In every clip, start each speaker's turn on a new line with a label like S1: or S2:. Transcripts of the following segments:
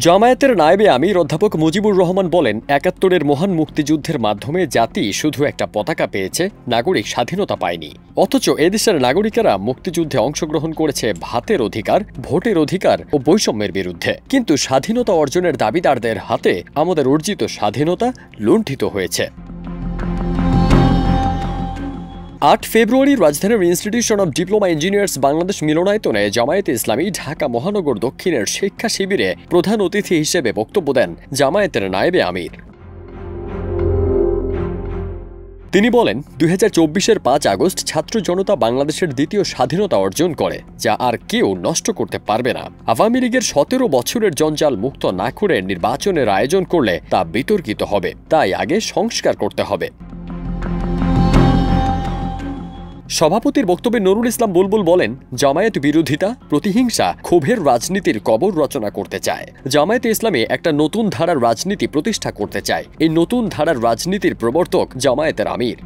S1: জামায়াতের নায়েবে আমির অধ্যাপক মুজিবুর রহমান বলেন, ৭১-এর মহান মুক্তিযুদ্ধের মাধ্যমে জাতি শুধু একটা পতাকা পেয়েছে, নাগরিক স্বাধীনতা পায়নি। অথচ এদেশের নাগরিকেরা মুক্তিযুদ্ধে অংশগ্রহণ করেছে ভাতের অধিকার, ভোটের অধিকার ও বৈষম্যের বিরুদ্ধে। কিন্তু স্বাধীনতা অর্জনের দাবিদারদের হাতে আমাদের অর্জিত স্বাধীনতা লুণ্ঠিত হয়েছে। ৮ ফেব্রুয়ারি রাজধানীর institution of diploma engineers Bangladesh মিলনায়তনে জামায়াতে ইসলামী ঢাকা মহানগর দক্ষিণের শিক্ষা শিবিরে প্রধান অতিথি হিসেবে বক্তব্য দেন জামায়াতের নায়েবে আমির। তিনি বলেন, ২০২৪-এর ৫ আগস্ট ছাত্র জনতা বাংলাদেশের দ্বিতীয় স্বাধীনতা অর্জন করে, যা আর কেউ নষ্ট করতে পারবে না। আওয়ামী লীগের ১৭ বছরের জঞ্জাল মুক্ত না করে নির্বাচনের আয়োজন করলে তা বিতর্কিত হবে। তাই আগে সংস্কার করতে হবে। সভাপতির বক্তব্যে নুরুল ইসলাম বুলবুল বলেন, জামায়াত বিরোধিতা, প্রতিহিংসা, ক্ষোভের রাজনীতির কবর রচনা করতে চায়। জামায়াতে ইসলামী একটা নতুন ধারার রাজনীতি প্রতিষ্ঠা করতে চায়। এই নতুন ধারার রাজনীতির প্রবর্তক জামায়াতের আমির।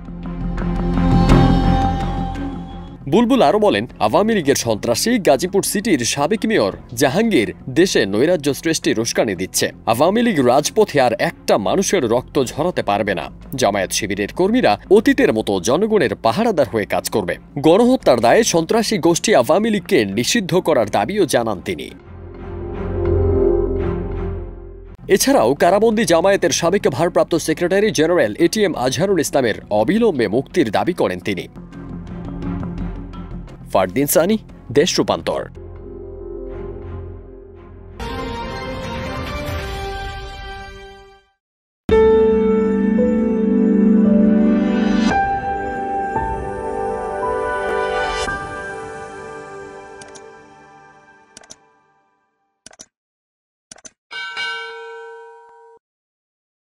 S1: বুলবুল আরও বলেন, আওয়ামী লীগের সন্ত্রাসী গাজীপুর সিটির সাবেক মেয়র জাহাঙ্গীর দেশে নৈরাজ্য সৃষ্টির উস্কানি দিচ্ছে। আওয়ামী লীগ রাজপথে আর একটা মানুষের রক্ত ঝরাতে পারবে না। জামায়াত শিবিরের কর্মীরা অতীতের মতো জনগণের পাহারাদার হয়ে কাজ করবে। গণহত্যার দায়ে সন্ত্রাসী গোষ্ঠী আওয়ামী লীগকে নিষিদ্ধ করার দাবিও জানান তিনি। এছাড়াও কারাবন্দী জামায়াতের সাবেক ভারপ্রাপ্ত সেক্রেটারি জেনারেল এটিএম আজহারুল ইসলামের অবিলম্বে মুক্তির দাবি করেন তিনি। ফারদিন সানি, দেশ রূপান্তর।